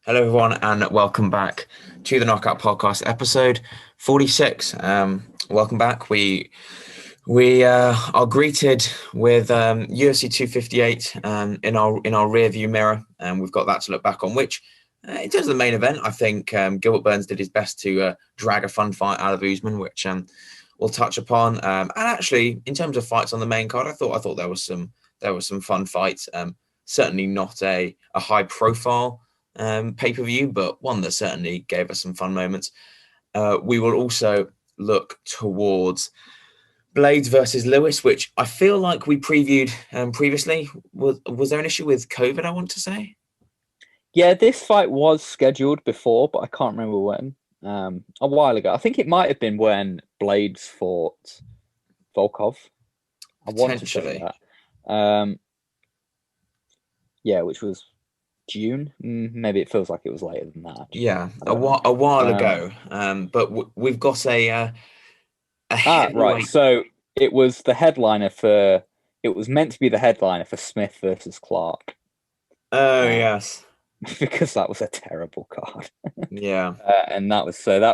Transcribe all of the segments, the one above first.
Hello, everyone, and welcome back to the Knockout Podcast, episode 46. Welcome back. We are greeted with UFC 258 in our rear view mirror, and we've got that to look back on. Which, in terms of the main event, I think Gilbert Burns did his best to drag a fun fight out of Usman, which we'll touch upon. And actually, in terms of fights on the main card, I thought there was some fun fights. Certainly not a high profile pay-per-view, but one that certainly gave us some fun moments. We will also look towards Blaydes versus Lewis, which I feel like we previewed previously. Was there an issue with COVID, I want to say? Yeah, this fight was scheduled before, but I can't remember when. A while ago. I think it might have been when Blaydes fought Volkov. I want to say that. Yeah, which was June. Maybe it feels like it was later than that. Yeah, a while ago. But we've got a right. So it was the headliner for. It was meant to be the headliner for Smith versus Clark. Oh yes, because that was a terrible card. Yeah, and that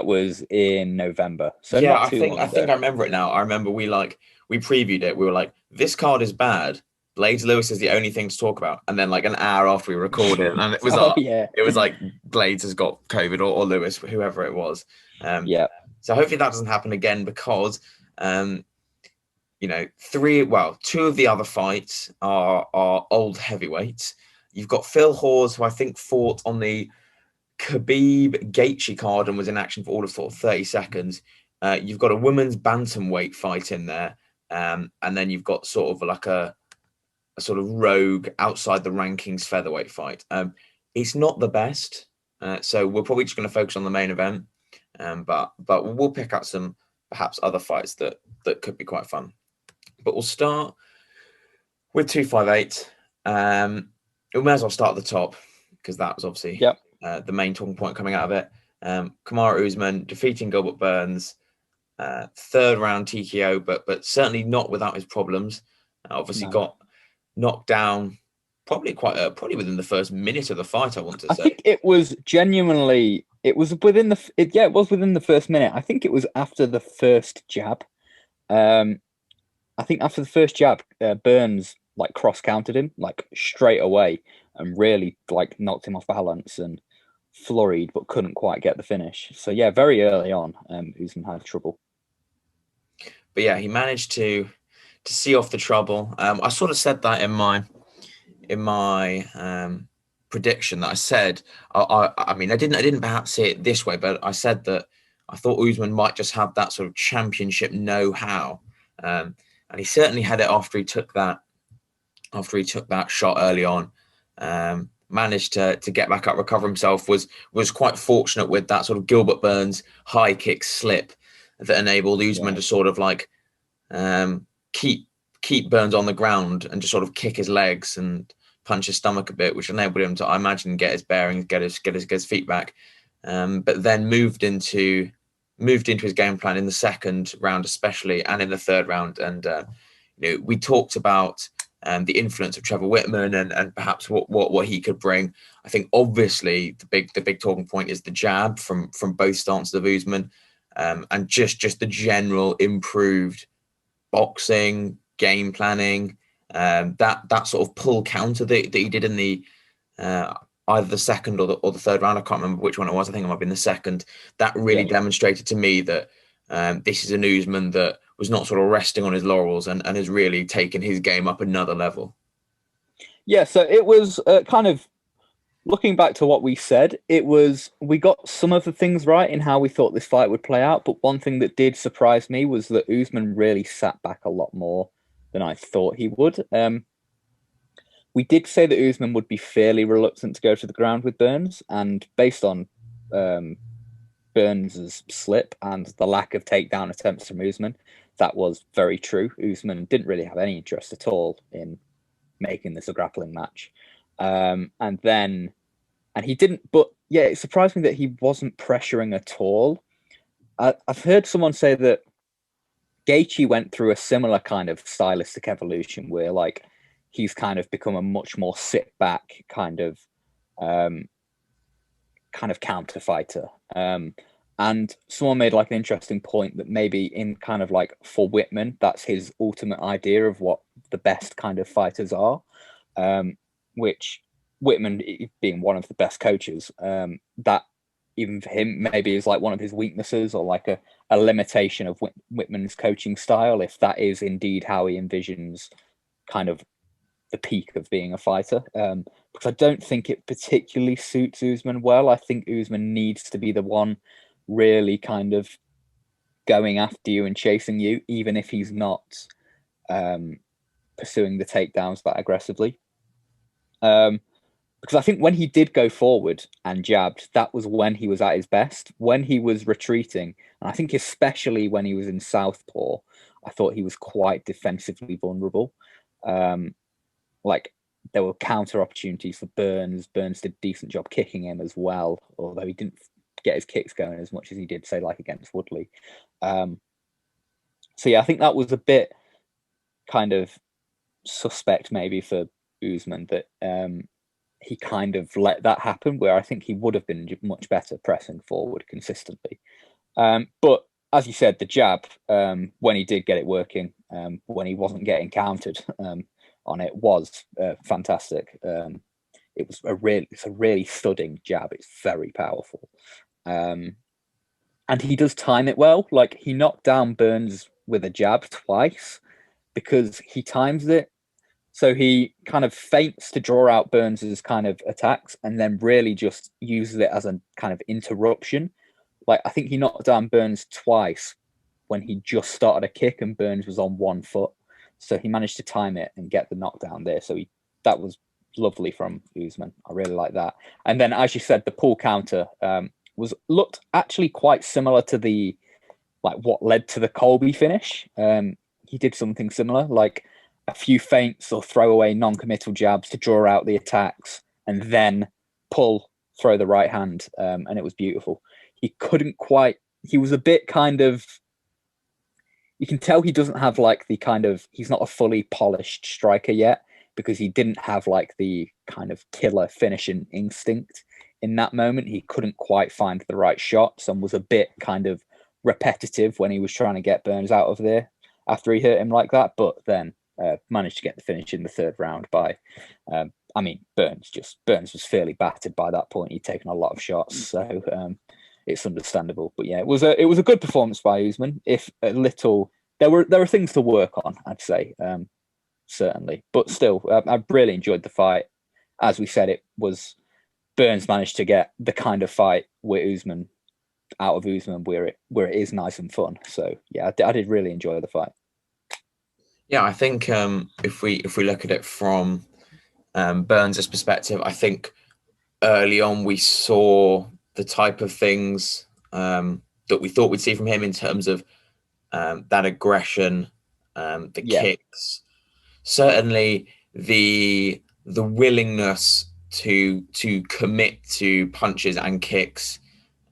was in November. So yeah, not too long ago. I think I remember it now. I remember we previewed it. We were like, this card is bad. Blaydes-Lewis is the only thing to talk about. And then like an hour after we recorded, and it was it was like Blaydes has got COVID or Lewis, whoever it was. Yeah. So hopefully that doesn't happen again because two of the other fights are old heavyweights. You've got Phil Hawes, who I think fought on the Khabib Gaethje card and was in action for all of 30 seconds. You've got a women's bantamweight fight in there. And then you've got sort of like a sort of rogue outside the rankings featherweight fight. It's not the best, so we're probably just going to focus on the main event. But we'll pick out some perhaps other fights that could be quite fun. But we'll start with 258. We may as well start at the top because that was obviously the main talking point coming out of it. Kamaru Usman defeating Gilbert Burns, third round TKO, but certainly not without his problems. Got knocked down probably within the first minute of the fight. I want to say. I think it was genuinely. It was within the first minute. I think it was after the first jab. I think after the first jab, Burns like cross countered him like straight away and really like knocked him off balance and flurried, but couldn't quite get the finish. So yeah, very early on, Usman had trouble. But yeah, he managed to see off the trouble. I sort of said that in my prediction that I said. I mean, I didn't perhaps say it this way, but I said that I thought Usman might just have that sort of championship know-how, and he certainly had it after he took that shot early on. Managed to get back up, recover himself. Was quite fortunate with that sort of Gilbert Burns high kick slip that enabled Usman to sort of like keep Burns on the ground and just sort of kick his legs and punch his stomach a bit, which enabled him to, I imagine, get his bearings, get his feet back. But then moved into his game plan in the second round, especially, and in the third round. And we talked about the influence of Trevor Whitman and perhaps what he could bring. I think obviously the big talking point is the jab from both stances of Usman, and just the general improved boxing, game planning, that sort of pull counter that he did in the either the second or the third round. I can't remember which one it was. I think it might have been the second. That really demonstrated to me that this is an Usman that was not sort of resting on his laurels and has really taken his game up another level. Yeah, so it was kind of looking back to what we said, we got some of the things right in how we thought this fight would play out, but one thing that did surprise me was that Usman really sat back a lot more than I thought he would. We did say that Usman would be fairly reluctant to go to the ground with Burns, and based on Burns' slip and the lack of takedown attempts from Usman, that was very true. Usman didn't really have any interest at all in making this a grappling match. And he didn't, but yeah, it surprised me that he wasn't pressuring at all. I've heard someone say that Gaethje went through a similar kind of stylistic evolution where like he's kind of become a much more sit back kind of kind of counter fighter. And someone made like an interesting point that maybe in kind of like for Whitman, that's his ultimate idea of what the best kind of fighters are, which Whitman being one of the best coaches, that even for him maybe is like one of his weaknesses or like a limitation of Whitman's coaching style, if that is indeed how he envisions kind of the peak of being a fighter. Because I don't think it particularly suits Usman well. I think Usman needs to be the one really kind of going after you and chasing you, even if he's not pursuing the takedowns that aggressively. Because I think when he did go forward and jabbed, that was when he was at his best. When he was retreating, and I think especially when he was in southpaw, I thought he was quite defensively vulnerable. Like there were counter opportunities for Burns. Burns did a decent job kicking him as well, although he didn't get his kicks going as much as he did, say, like against Woodley. So yeah, I think that was a bit kind of suspect maybe for Usman that he kind of let that happen, where I think he would have been much better pressing forward consistently. But as you said, the jab, when he did get it working, when he wasn't getting countered on it, was fantastic. It's a really thudding jab. It's very powerful. And he does time it well. Like he knocked down Burns with a jab twice because he times it. So he kind of feints to draw out Burns's kind of attacks and then really just uses it as a kind of interruption. Like I think he knocked down Burns twice when he just started a kick and Burns was on 1 foot. So he managed to time it and get the knockdown there. So that was lovely from Usman. I really like that. And then, as you said, the pull counter looked actually quite similar to the what led to the Colby finish. He did something similar, like a few feints or throwaway non-committal jabs to draw out the attacks and then throw the right hand. And it was beautiful. He couldn't quite, he was a bit kind of, you can tell he doesn't have like the kind of, he's not a fully polished striker yet because he didn't have like the kind of killer finishing instinct in that moment. He couldn't quite find the right shots and was a bit kind of repetitive when he was trying to get Burns out of there after he hurt him like that. But then managed to get the finish in the third round by, I mean, Burns was fairly battered by that point. He'd taken a lot of shots. So, it's understandable, but yeah, it was a good performance by Usman. If a little, there were things to work on, I'd say, certainly, but still, I really enjoyed the fight. As we said, it was Burns managed to get the kind of fight where Usman where it is nice and fun. So yeah, I did really enjoy the fight. Yeah, I think if we look at it from Burns' perspective, I think early on we saw the type of things that we thought we'd see from him in terms of that aggression, the kicks, certainly the willingness to commit to punches and kicks,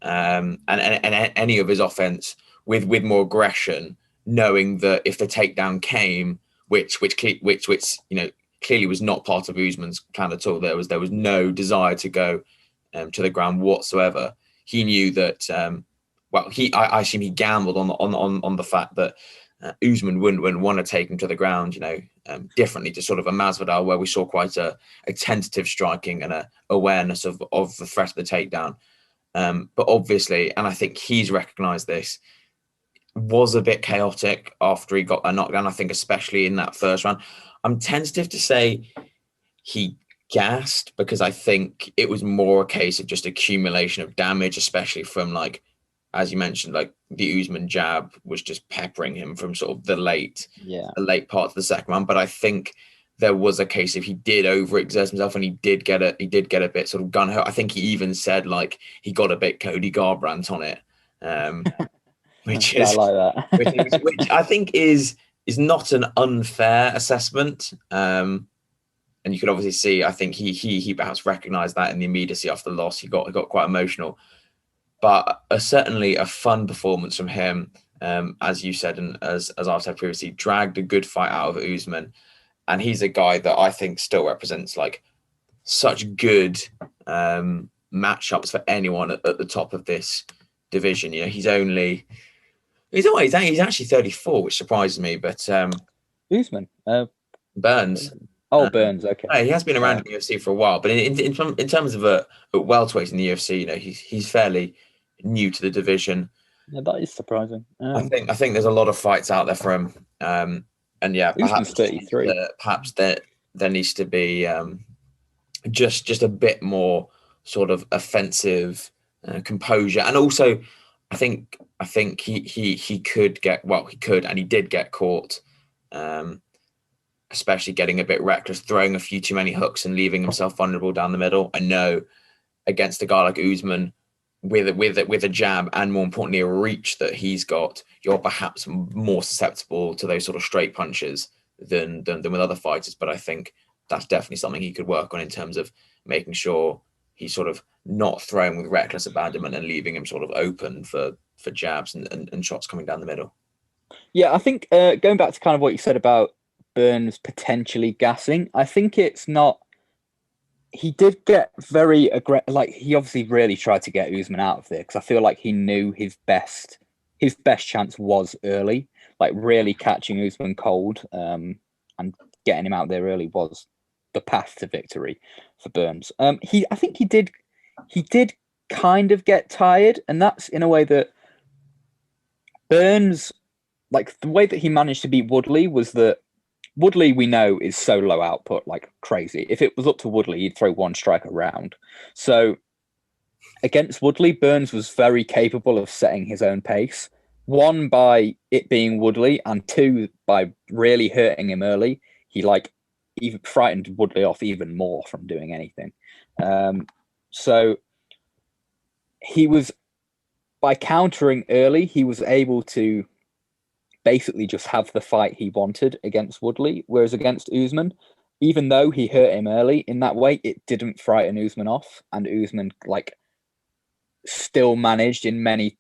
and any of his offense with more aggression, knowing that if the takedown came, which clearly was not part of Usman's plan at all. There was no desire to go to the ground whatsoever. He knew that. I assume he gambled on the fact that Usman wouldn't want to take him to the ground. Differently to sort of a Masvidal, where we saw quite a tentative striking and a awareness of the threat of the takedown. But obviously, and I think he's recognised this, was a bit chaotic after he got a knockdown. I think especially in that first round. I'm tentative to say he gassed because I think it was more a case of just accumulation of damage, especially from, like, as you mentioned, like the Usman jab was just peppering him from sort of the late part of the second round. But I think there was a case of he did overexert himself and he did get a bit sort of gun ho. I think he even said like he got a bit Cody Garbrandt on it, which is I like that. which I think is not an unfair assessment. And you could obviously see, I think he perhaps recognised that in the immediacy after the loss. He got quite emotional, but certainly a fun performance from him. As you said, and as I've said previously, dragged a good fight out of Usman, and he's a guy that I think still represents like such good matchups for anyone at the top of this division. You know, he's actually 34, which surprises me. But Usman, Burns, Burns. Okay, he has been around in the UFC for a while, but in terms of a welterweight in the UFC, you know, he's fairly new to the division. Yeah, that is surprising. I think there's a lot of fights out there for him, and yeah, Usman's 33. Perhaps there needs to be just a bit more sort of offensive composure, and also I think he could get, well, he could, and he did get caught, especially getting a bit reckless, throwing a few too many hooks and leaving himself vulnerable down the middle. I know against a guy like Usman, with a jab and more importantly a reach that he's got, you're perhaps more susceptible to those sort of straight punches than with other fighters. But I think that's definitely something he could work on in terms of making sure he's sort of not throwing with reckless abandonment and leaving him sort of open for jabs and shots coming down the middle. Yeah, I think going back to kind of what you said about Burns potentially gassing, I think it's not. He did get very aggressive. Like, he obviously really tried to get Usman out of there, because I feel like he knew his best chance was early. Like, really catching Usman cold and getting him out there early was the path to victory for Burns. I think he did kind of get tired, and that's in a way that Burns, like, the way that he managed to beat Woodley was that Woodley, we know, is so low output, like crazy. If it was up to Woodley, he'd throw one strike a round. So against Woodley, Burns was very capable of setting his own pace. One, by it being Woodley, and two, by really hurting him early. He even frightened Woodley off even more from doing anything. So he was, by countering early, he was able to basically just have the fight he wanted against Woodley, whereas against Usman, even though he hurt him early in that way, it didn't frighten Usman off, and Usman still managed in many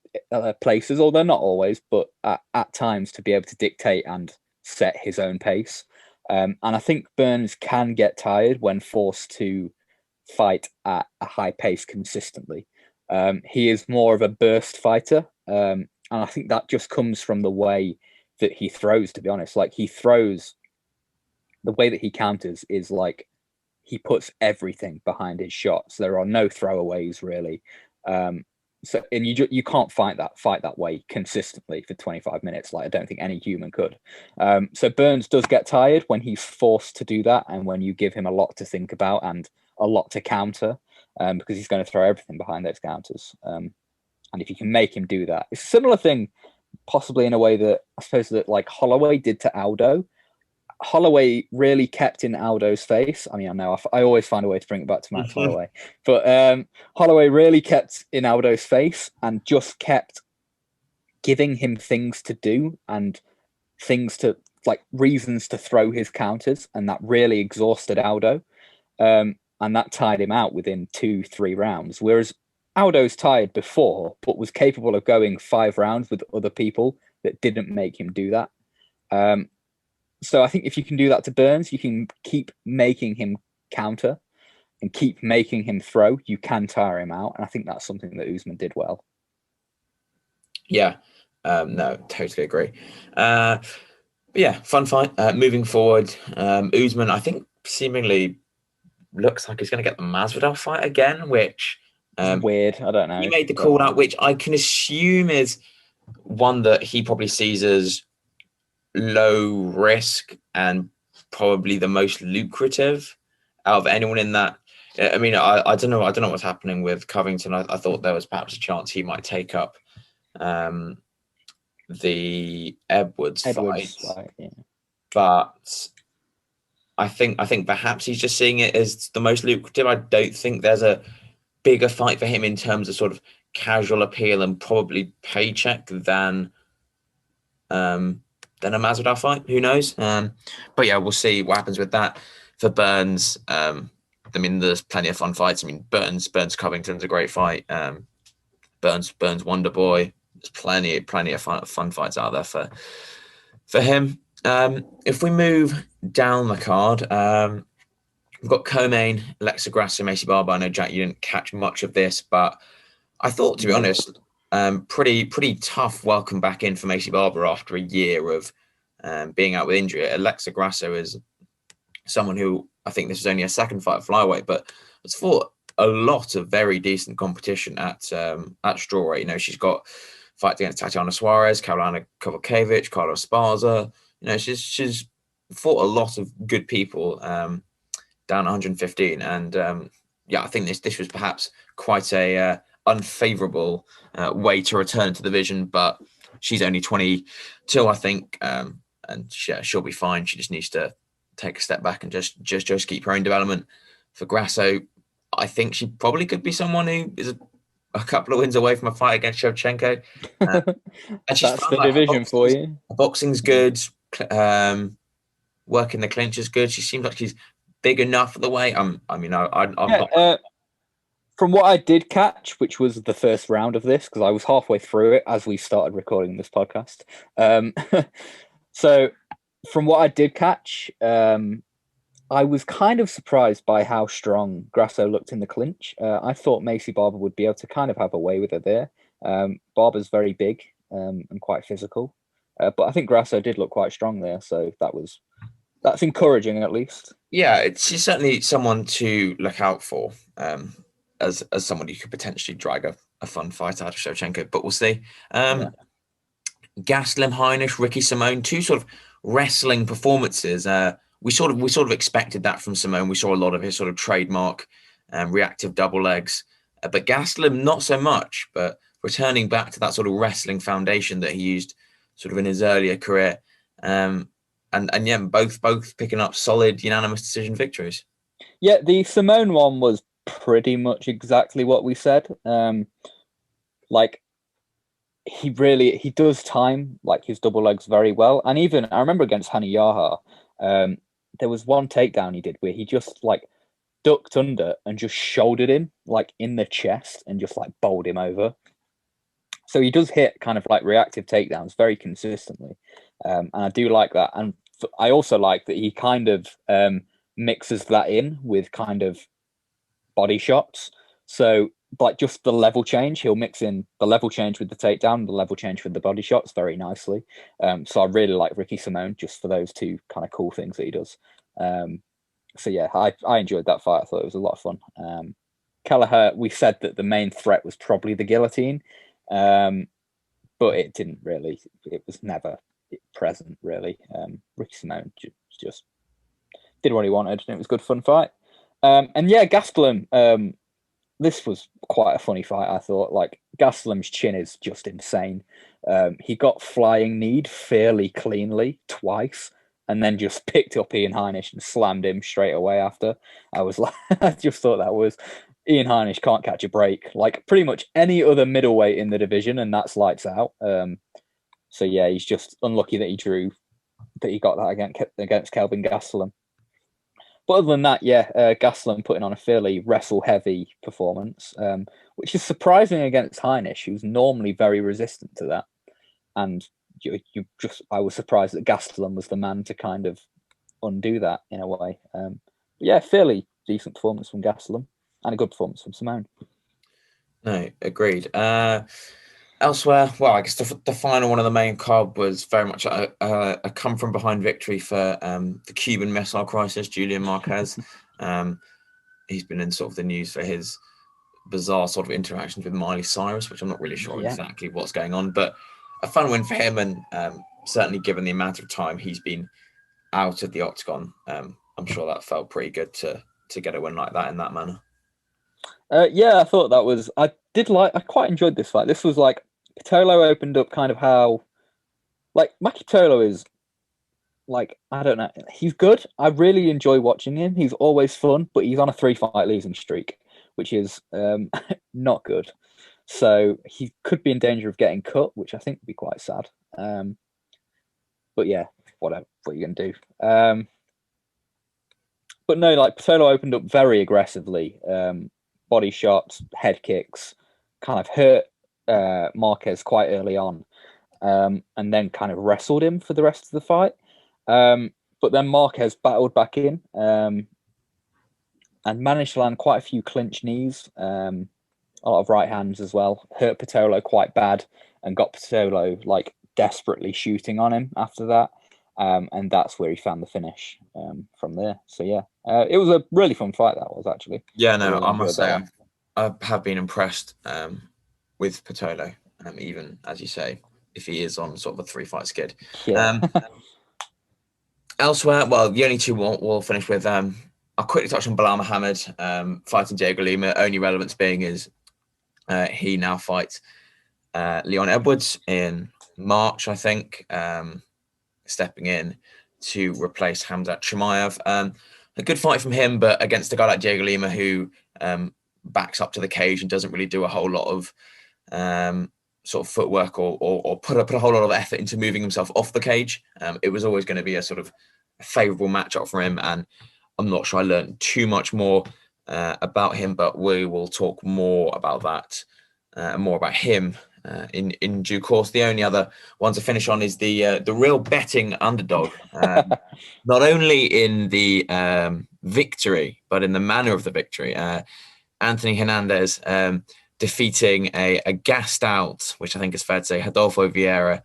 places, although not always, but at times, to be able to dictate and set his own pace. And I think Burns can get tired when forced to fight at a high pace consistently. He is more of a burst fighter, and I think that just comes from the way that he throws, to be honest. Like, he throws, the way that he counters is like he puts everything behind his shots. There are no throwaways, really. And you can't fight that way consistently for 25 minutes. Like, I don't think any human could. So Burns does get tired when he's forced to do that, and when you give him a lot to think about and a lot to counter, because he's going to throw everything behind those counters. And if you can make him do that, it's a similar thing, possibly in a way that I suppose that like Holloway did to Aldo. Holloway really kept in Aldo's face. I mean, I know I always find a way to bring it back to Max Holloway, but Holloway really kept in Aldo's face and just kept giving him things to do and things to, like, reasons to throw his counters, and that really exhausted Aldo, and that tired him out within 2-3 rounds. Whereas Aldo's tired before, but was capable of going 5 rounds with other people that didn't make him do that. So I think if you can do that to Burns, you can keep making him counter and keep making him throw. You can tire him out, and I think that's something that Usman did well. Yeah, no, totally agree. But yeah, fun fight. Moving forward, Usman, I think, seemingly looks like he's going to get the Masvidal fight again, which weird. I don't know. He made the call out, which I can assume is one that he probably sees as low risk and probably the most lucrative out of anyone in that. I mean, I don't know what's happening with Covington. I thought there was perhaps a chance he might take up the Edwards fight. Yeah. But I think perhaps he's just seeing it as the most lucrative. I don't think there's a bigger fight for him in terms of sort of casual appeal and probably paycheck than a Masvidal fight. Who knows? But yeah, we'll see what happens with that. For Burns, I mean, there's plenty of fun fights. I mean, Burns Covington's a great fight. Burns Wonder Boy. There's plenty of fun fights out there for him. If we move down the card, We've got Co-Main, Alexa Grasso, Macy Barber. I know, Jack, you didn't catch much of this, but I thought, to be honest, pretty tough welcome back in for Macy Barber after a year of being out with injury. Alexa Grasso is someone who, I think this was only a second fight at flyweight, but has fought a lot of very decent competition at strawweight. You know, she's got fights against Tatiana Suarez, Carolina Kovacevic, Carlos Esparza. You know, she's fought a lot of good people down 115, and yeah, I think this was perhaps quite a unfavorable way to return to the division, but she's only 22, I think, and yeah, she'll be fine. She just needs to take a step back and just keep her own development. For Grasso, I think she probably could be someone who is a couple of wins away from a fight against Shevchenko. And she's That's fun, the like, division for you. Boxing's good. Working the clinch is good. She seems like she's big enough for the weight. I'm not. From what I did catch, which was the first round of this, because I was halfway through it as we started recording this podcast. So from what I did catch, I was kind of surprised by how strong Grasso looked in the clinch. I thought Macy Barber would be able to kind of have a way with her there. Barber's very big and quite physical, but I think Grasso did look quite strong there, so that's encouraging at least. Yeah, she's certainly someone to look out for. As someone who could potentially drag a fun fight out of Shevchenko, but we'll see. Gastelum, Heinisch, Ricky Simone, two sort of wrestling performances. We sort of expected that from Simone. We saw a lot of his sort of trademark reactive double legs, but Gastelum not so much. But returning back to that sort of wrestling foundation that he used sort of in his earlier career, and yeah, both picking up solid unanimous decision victories. Yeah, the Simone one was pretty much exactly what we said. Like he does time like his double legs very well, and even I remember against Hani Yaha, there was one takedown he did where he just like ducked under and just shouldered him like in the chest and just like bowled him over. So he does hit kind of like reactive takedowns very consistently, and I do like that. And I also like that he kind of mixes that in with kind of body shots. So like just the level change, he'll mix in the level change with the takedown, the level change with the body shots very nicely. So I really like Ricky Simone just for those two kind of cool things that he does. So yeah, I enjoyed that fight. I thought it was a lot of fun. Kelleher, we said that the main threat was probably the guillotine, but it didn't really. It was never present really. Ricky Simone just did what he wanted, and it was a good fun fight. And yeah, Gastelum, this was quite a funny fight, I thought. Like, Gastelum's chin is just insane. He got flying kneed fairly cleanly twice, and then just picked up Ian Heinisch and slammed him straight away after. I was like, I just thought that was Ian Heinisch can't catch a break. Like pretty much any other middleweight in the division, and that's lights out. So yeah, he's just unlucky that he got that against Kelvin Gastelum. But other than that, yeah, Gastelum putting on a fairly wrestle-heavy performance, which is surprising against Heinisch, who's normally very resistant to that. And I was surprised that Gastelum was the man to kind of undo that in a way. Yeah, fairly decent performance from Gastelum and a good performance from Simone. No, agreed. Elsewhere, well, I guess the final one of the main card was very much a come from behind victory for the Cuban Missile Crisis, Julian Marquez. He's been in sort of the news for his bizarre sort of interactions with Miley Cyrus, which I'm not really sure exactly what's going on, but a fun win for him, and certainly given the amount of time he's been out of the octagon, I'm sure that felt pretty good to get a win like that in that manner. Yeah, I thought that was. I quite enjoyed this fight. This was like Pitolo opened up kind of how, like, Maki Pitolo is, like, I don't know, he's good. I really enjoy watching him. He's always fun, but he's on a 3-fight losing streak, which is not good. So he could be in danger of getting cut, which I think would be quite sad. But yeah, whatever. What are you gonna do? But no, like Pitolo opened up very aggressively. Body shots, head kicks, kind of hurt Marquez quite early on, and then kind of wrestled him for the rest of the fight. But then Marquez battled back in, and managed to land quite a few clinch knees, a lot of right hands as well. Hurt Patolo quite bad and got Patolo like desperately shooting on him after that. And that's where he found the finish from there. So yeah, it was a really fun fight. That was actually. Yeah, no, Really I must enjoyed that say one. I have been impressed with Patolo, even as you say, if he is on sort of a 3-fight skid. Yeah. Elsewhere, well, the only two we'll finish with. I'll quickly touch on Bilal Mohamed fighting Diego Lima. Only relevance being is he now fights Leon Edwards in March, I think, stepping in to replace Hamzat Chimaev. A good fight from him, but against a guy like Diego Lima who backs up to the cage and doesn't really do a whole lot of sort of footwork or put a whole lot of effort into moving himself off the cage. It was always going to be a sort of favourable matchup for him, and I'm not sure I learned too much more about him, but we will talk more about that and more about him in due course. The only other one to finish on is the real betting underdog, not only in the victory but in the manner of the victory. Anthony Hernandez defeating a gassed out, which I think is fair to say, Rodolfo Vieira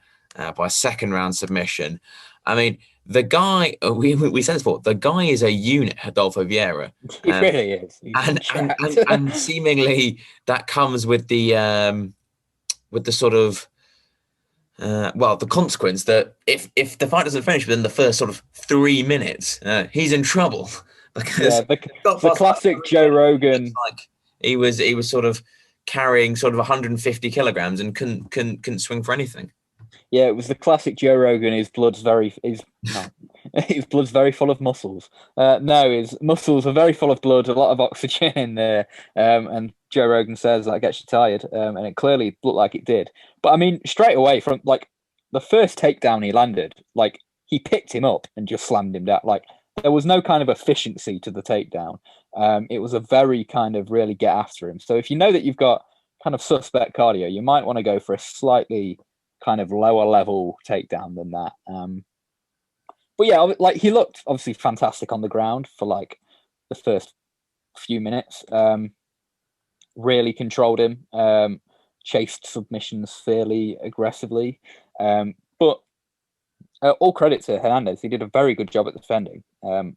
by second round submission. I mean, the guy, we said this before, the guy is a unit, Rodolfo Vieira. He really is. And seemingly that comes with the sort of the consequence that if the fight doesn't finish within the first sort of 3 minutes, he's in trouble because the classic Joe Rogan. Like he was sort of carrying sort of 150 kilograms and couldn't swing for anything. Yeah, it was the classic Joe Rogan. His blood's very full of muscles. No, his muscles are very full of blood, a lot of oxygen in there. And Joe Rogan says that gets you tired, and it clearly looked like it did. But I mean, straight away from like the first takedown he landed, like he picked him up and just slammed him down. Like there was no kind of efficiency to the takedown. It was a very kind of really get after him. So if you know that you've got kind of suspect cardio, you might want to go for a slightly kind of lower level takedown than that. But yeah, like he looked obviously fantastic on the ground for like the first few minutes. Really controlled him, chased submissions fairly aggressively. But all credit to Hernandez. He did a very good job at defending. And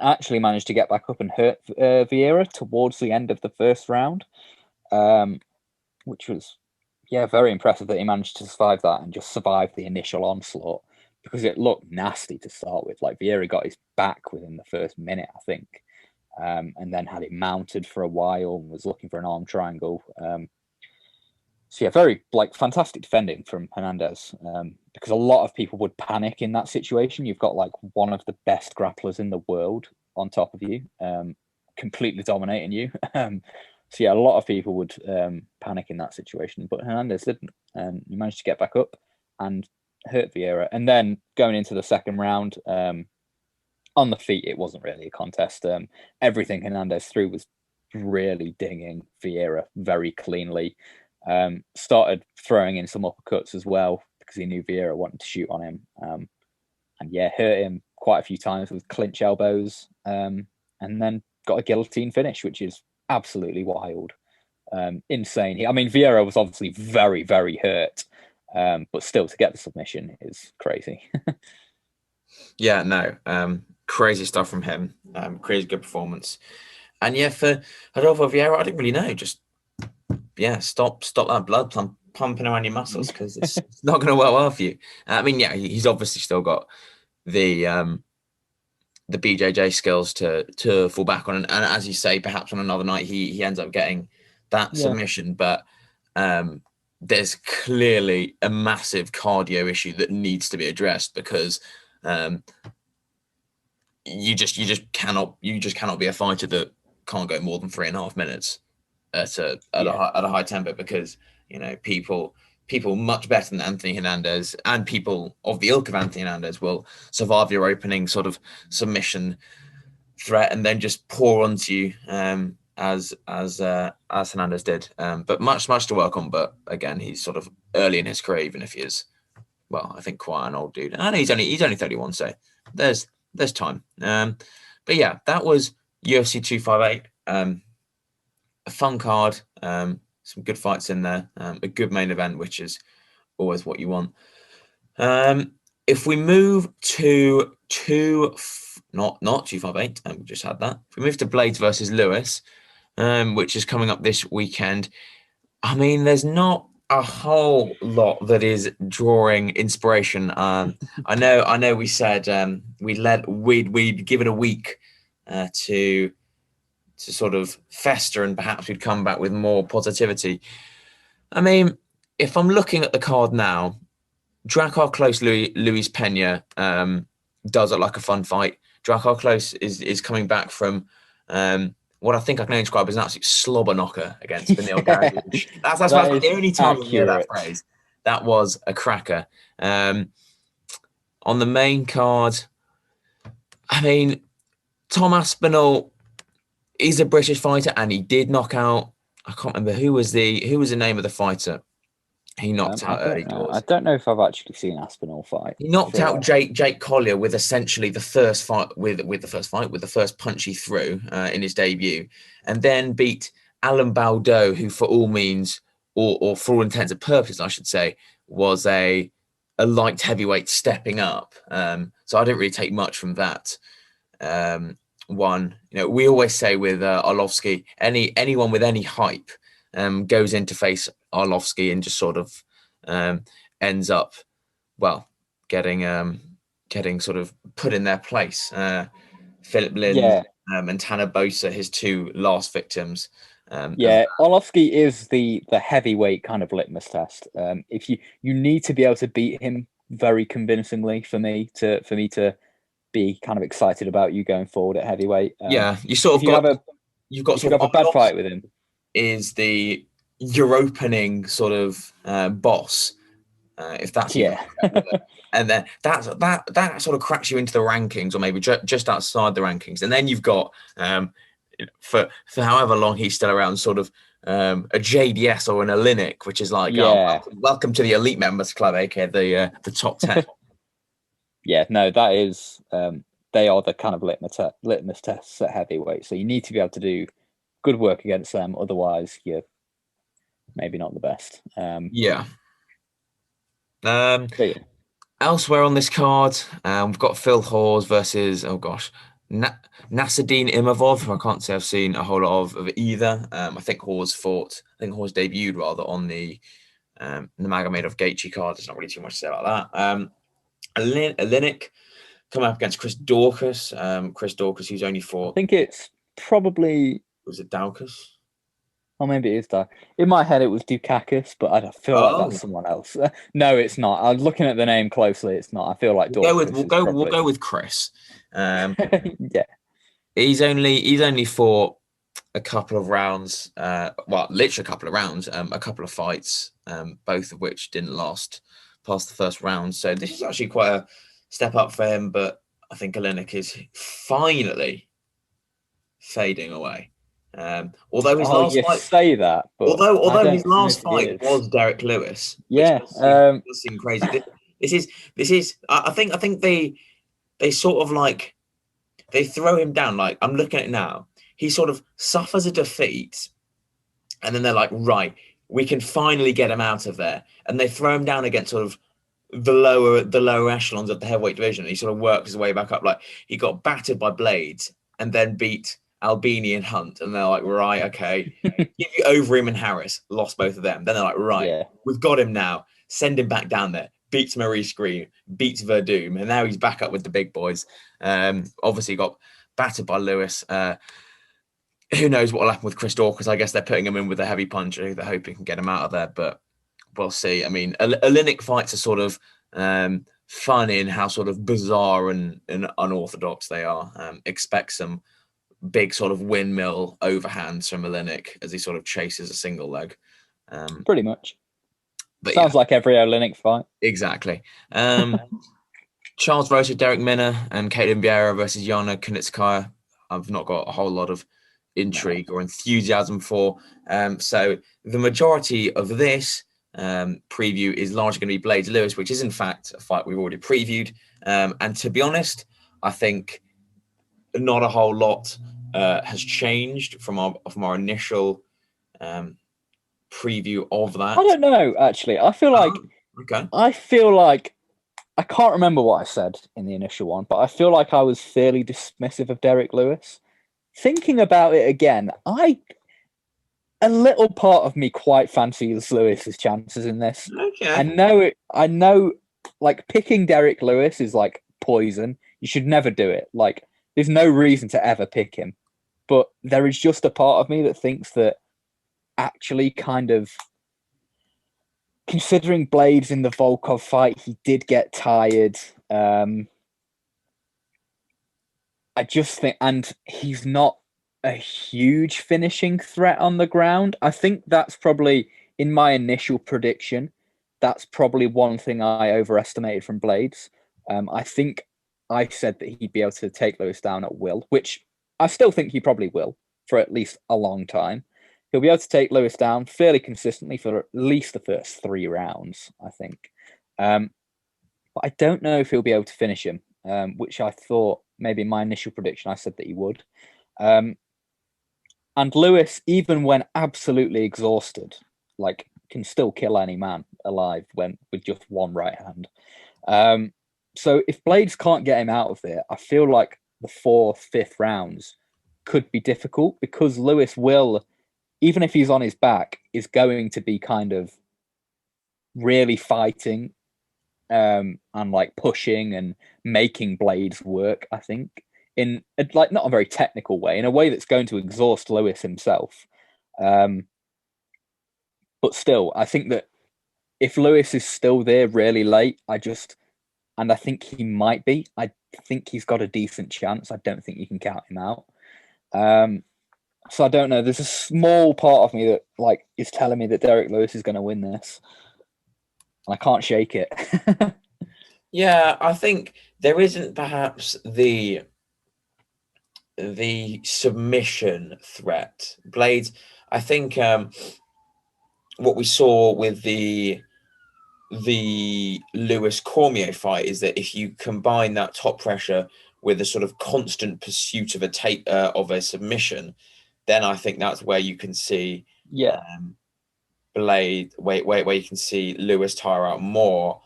actually managed to get back up and hurt Vieira towards the end of the first round, which was, very impressive that he managed to survive that and just survive the initial onslaught, because it looked nasty to start with. Like Vieira got his back within the first minute, I think, and then had it mounted for a while and was looking for an arm triangle. So yeah, very fantastic defending from Hernandez, because a lot of people would panic in that situation. You've got like one of the best grapplers in the world on top of you, completely dominating you. So yeah, a lot of people would panic in that situation, but Hernandez didn't, and he managed to get back up and hurt Vieira. And then going into the second round, on the feet, it wasn't really a contest. Everything Hernandez threw was really dinging Vieira very cleanly. Started throwing in some uppercuts as well because he knew Vieira wanted to shoot on him. And yeah, hurt him quite a few times with clinch elbows, and then got a guillotine finish, which is absolutely wild. Insane. I mean, Vieira was obviously very, very hurt, but still to get the submission is crazy. Yeah, no, crazy stuff from him. Crazy good performance. And yeah, for Rodolfo Vieira, I didn't really know. Just stop that blood pumping around your muscles, because it's not going to work well for you. I mean, yeah, he's obviously still got the BJJ skills to fall back on, and as you say, perhaps on another night he ends up getting that submission. But there's clearly a massive cardio issue that needs to be addressed, because you just cannot be a fighter that can't go more than 3.5 minutes at a high tempo, because people much better than Anthony Hernandez and people of the ilk of Anthony Hernandez will survive your opening sort of submission threat and then just pour onto you, as Hernandez did. But much to work on. But again, he's sort of early in his career, even if he is, I think quite an old dude. I know he's only 31, so there's time. But yeah, that was UFC 258. A fun card. Some good fights in there. A good main event, which is always what you want. If we move to not 258, we just had that. If we move to Blaydes versus Lewis, which is coming up this weekend, I mean, there's not a whole lot that is drawing inspiration. I know. We said we'd give it a week to sort of fester, and perhaps we'd come back with more positivity. I mean, if I'm looking at the card now, Drakkar Close Luis Pena does look like a fun fight. Drakkar Close is coming back from what I think I can only describe as an absolute slobber knocker against Benil Dariush. That's the only time I've heard that phrase. That was a cracker. On the main card, I mean, Tom Aspinall is a British fighter, and he did knock out. I can't remember who was the name of the fighter. He knocked out early doors. I don't know if I've actually seen Aspinall fight. He knocked out Jake Collier with essentially the first fight with the first punch he threw in his debut, and then beat Alan Baldo, who for all means, or for all intents and purposes, I should say, was a light heavyweight stepping up. So I didn't really take much from that. One, we always say with Arlovsky, anyone with any hype goes in to face Arlovsky and just sort of ends up, getting sort of put in their place. Philip Lind and Tanner Bosa, his two last victims. Arlovsky is the heavyweight kind of litmus test. If you need to be able to beat him very convincingly for me to be kind of excited about you going forward at heavyweight. You sort of you've got a bad fight with him. Is your opening sort of boss, if that's and then that sort of cracks you into the rankings, or maybe just outside the rankings, and then you've got for however long he's still around, sort of a JDS or an Olynyk, which is like welcome to the elite members club, aka the top 10. That is they are the kind of litmus tests at heavyweight. So you need to be able to do good work against them, otherwise you're maybe not the best. Elsewhere on this card, we've got Phil Hawes versus Naseem Imavov, who I can't say I've seen a whole lot of either. I think Hawes debuted rather on the Nurmagomedov Gaethje card. There's not really too much to say about that. Olynyk coming up against Chris Daukaus. Chris Daukaus, who's only fought. I think it's probably. Was it Daukaus? Oh, maybe it is that. In my head, it was Dukakis, but I feel like that's someone else. No, it's not. I'm looking at the name closely. It's not. I feel like we'll go with Chris. He's only fought a couple of rounds. Literally a couple of rounds. A couple of fights, both of which didn't last past the first round. So this is actually quite a step up for him. But I think Olynyk is finally fading away. Although his last fight, say that, but although his last fight was Derrick Lewis, which does seem crazy. This is. I think they sort of like they throw him down. Like, I'm looking at it now, he sort of suffers a defeat, and then they're like, right, we can finally get him out of there, and they throw him down against sort of the lower echelons of the heavyweight division. He sort of works his way back up. Like, he got battered by Blaydes and then beat Albini and Hunt, and they're like, right, okay, give you Overeem and Harris, lost both of them. Then they're like, right, we've got him now, send him back down there, beats Maurice Green, beats Verdum, and now he's back up with the big boys. Obviously got battered by Lewis. Who knows what will happen with Chris Daukaus? I guess they're putting him in with a heavy puncher. They're hoping can get him out of there, but we'll see. I mean, Olynyk fights are sort of fun in how sort of bizarre and unorthodox they are. Expect some big sort of windmill overhands from Olynyk as he sort of chases a single leg. Pretty much. But sounds like every Olynyk fight. Exactly. Charles Rosa, Derek Minner, and Caitlin Vieira versus Yana Kunitskaya. I've not got a whole lot of intrigue or enthusiasm for. So the majority of this preview is largely going to be Blaydes-Lewis, which is in fact a fight we've already previewed. And to be honest, I think not a whole lot has changed from our initial preview of that? I don't know. Actually, I feel like Okay. I can't remember what I said in the initial one, but I feel like I was fairly dismissive of Derrick Lewis. Thinking about it again, a little part of me quite fancies Lewis's chances in this. Okay. I know, like picking Derrick Lewis is like poison. You should never do it. Like, there's no reason to ever pick him. But there is just a part of me that thinks that actually kind of considering Blaydes in the Volkov fight, he did get tired. I just think, and he's not a huge finishing threat on the ground. I think that's probably, in my initial prediction, that's probably one thing I overestimated from Blaydes. I think I said that he'd be able to take Lewis down at will, which I still think he probably will for at least a long time. He'll be able to take Lewis down fairly consistently for at least the first 3 rounds, I think. But I don't know if he'll be able to finish him, which I thought maybe in my initial prediction I said that he would. And Lewis, even when absolutely exhausted, like can still kill any man alive when with just one right hand. So if Blaydes can't get him out of there, I feel like the 4th, 5th rounds could be difficult because Lewis will, even if he's on his back, is going to be kind of really fighting and like pushing and making Blaydes work, I think, in like not a very technical way, in a way that's going to exhaust Lewis himself. But still, I think that if Lewis is still there really late, and I think he might be, I think he's got a decent chance. I don't think you can count him out. So I don't know. There's a small part of me that like is telling me that Derrick Lewis is going to win this, and I can't shake it. Yeah, I think there isn't perhaps the submission threat. Blaydes, I think what we saw with the Lewis Cormier fight is that if you combine that top pressure with a sort of constant pursuit of a submission, then I think that's where you can see Blaydes where you can see Lewis tire out more.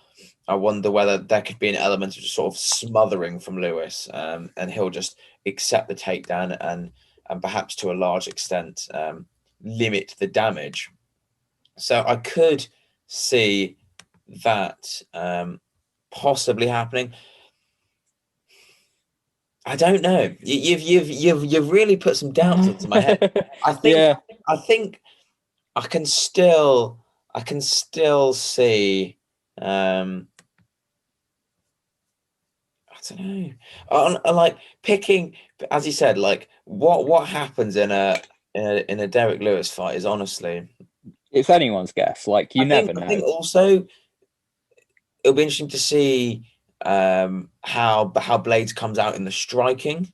I wonder whether there could be an element of just sort of smothering from Lewis, and he'll just accept the takedown and perhaps to a large extent limit the damage. So I could see that possibly happening. I don't know. You've really put some doubts into my head. I think I can still see. I don't know. I like picking, as you said, like what happens in a Derrick Lewis fight is honestly, it's anyone's guess. Like you never know. I think also it'll be interesting to see how Blaydes comes out in the striking,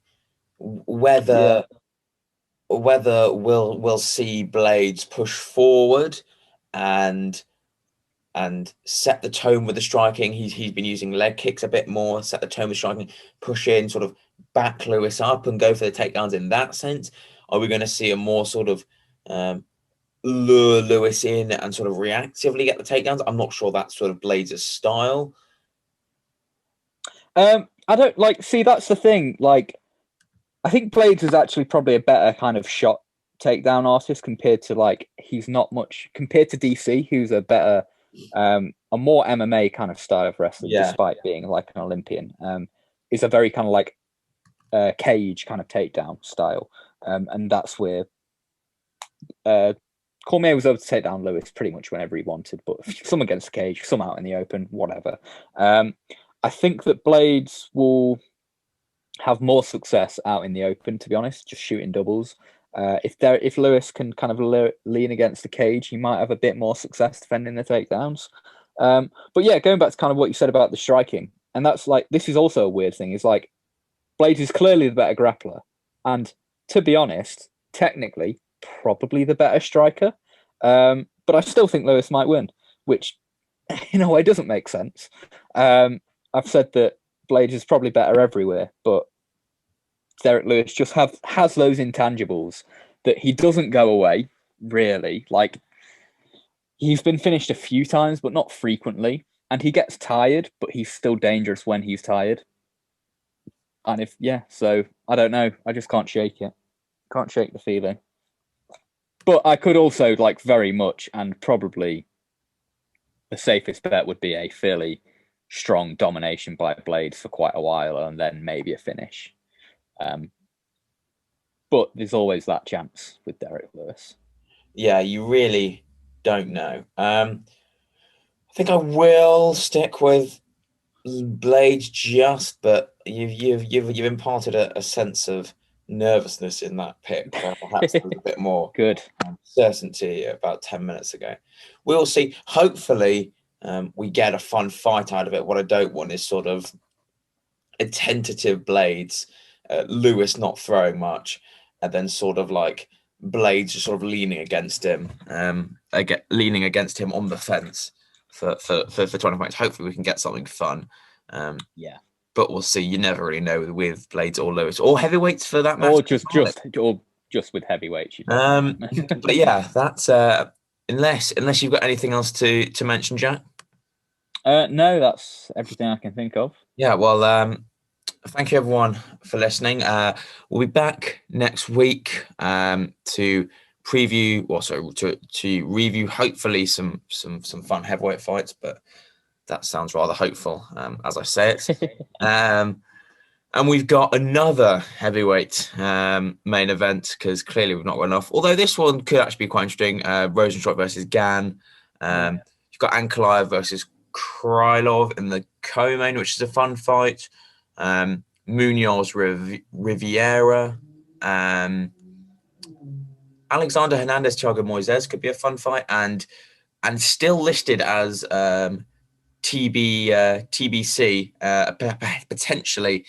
whether we'll see Blaydes push forward and set the tone with the striking. He's been using leg kicks a bit more, set the tone with striking, push in, sort of back Lewis up and go for the takedowns in that sense. Are we going to see a more sort of lure Lewis in and sort of reactively get the takedowns? I'm not sure that's sort of Blaydes' style. I don't like see that's the thing. Like I think Blaydes is actually probably a better kind of shot takedown artist compared to like he's not much compared to DC, who's a better a more MMA kind of style of wrestling, despite being like an Olympian. Is a very kind of like cage kind of takedown style. And that's where Cormier was able to take down Lewis pretty much whenever he wanted, but some against the cage, some out in the open, whatever. I think that Blaydes will have more success out in the open, to be honest, just shooting doubles. If Lewis can kind of lean against the cage, he might have a bit more success defending the takedowns. But yeah, going back to kind of what you said about the striking, and that's like this is also a weird thing. Is like Blaydes is clearly the better grappler, and to be honest, technically probably the better striker. But I still think Lewis might win, which in a way doesn't make sense. I've said that Blaydes is probably better everywhere, but Derrick Lewis just has those intangibles that he doesn't go away, really. Like, he's been finished a few times, but not frequently. And he gets tired, but he's still dangerous when he's tired. And so I don't know. I just can't shake it. Can't shake the feeling. But I could also, like, very much, and probably the safest bet would be a fairly strong domination by Blaydes for quite a while, and then maybe a finish. But there's always that chance with Derrick Lewis. Yeah, you really don't know. I think I will stick with Blaydes but you've imparted a sense of nervousness in that pick, where perhaps there was a bit more Good certainty about 10 minutes ago. We'll see. Hopefully, we get a fun fight out of it. What I don't want is sort of a tentative Blaydes, Lewis not throwing much, and then sort of like Blaydes just sort of leaning against him on the fence for 20 points. Hopefully, we can get something fun. Yeah. But we'll see. You never really know with Blaydes or Lewis or heavyweights for that match. Or just with heavyweights. But yeah, that's unless you've got anything else to mention, Jack. No, that's everything I can think of. Yeah, well, thank you everyone for listening. We'll be back next week to preview, to review hopefully some fun heavyweight fights, but that sounds rather hopeful as I say it. And we've got another heavyweight main event, because clearly we've not got enough. Although this one could actually be quite interesting. Rosenstruck versus Gan. You've got Ankalaev versus Krylov in the co-main, which is a fun fight. Munoz Vieira. Alexander Hernandez, Thiago Moises could be a fun fight. And still listed as TBC, potentially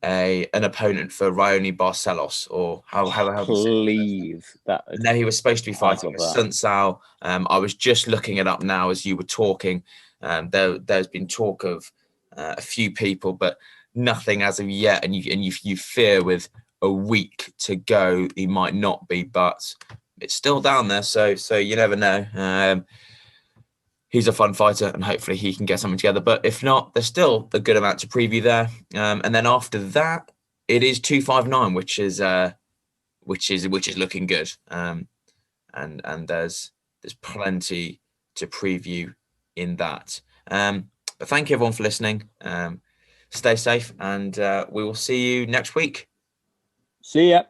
an opponent for Raoni Barcelos, or how please that. No, he was supposed to be fighting Sun Sao. I was just looking it up now as you were talking. There's been talk of a few people, but nothing as of yet. And you fear with a week to go, he might not be, but it's still down there. So you never know. He's a fun fighter, and hopefully he can get something together. But if not, there's still a good amount to preview there. And then after that, it is 259, which is looking good. And there's plenty to preview in that. But thank you everyone for listening. Stay safe, and we will see you next week. See ya.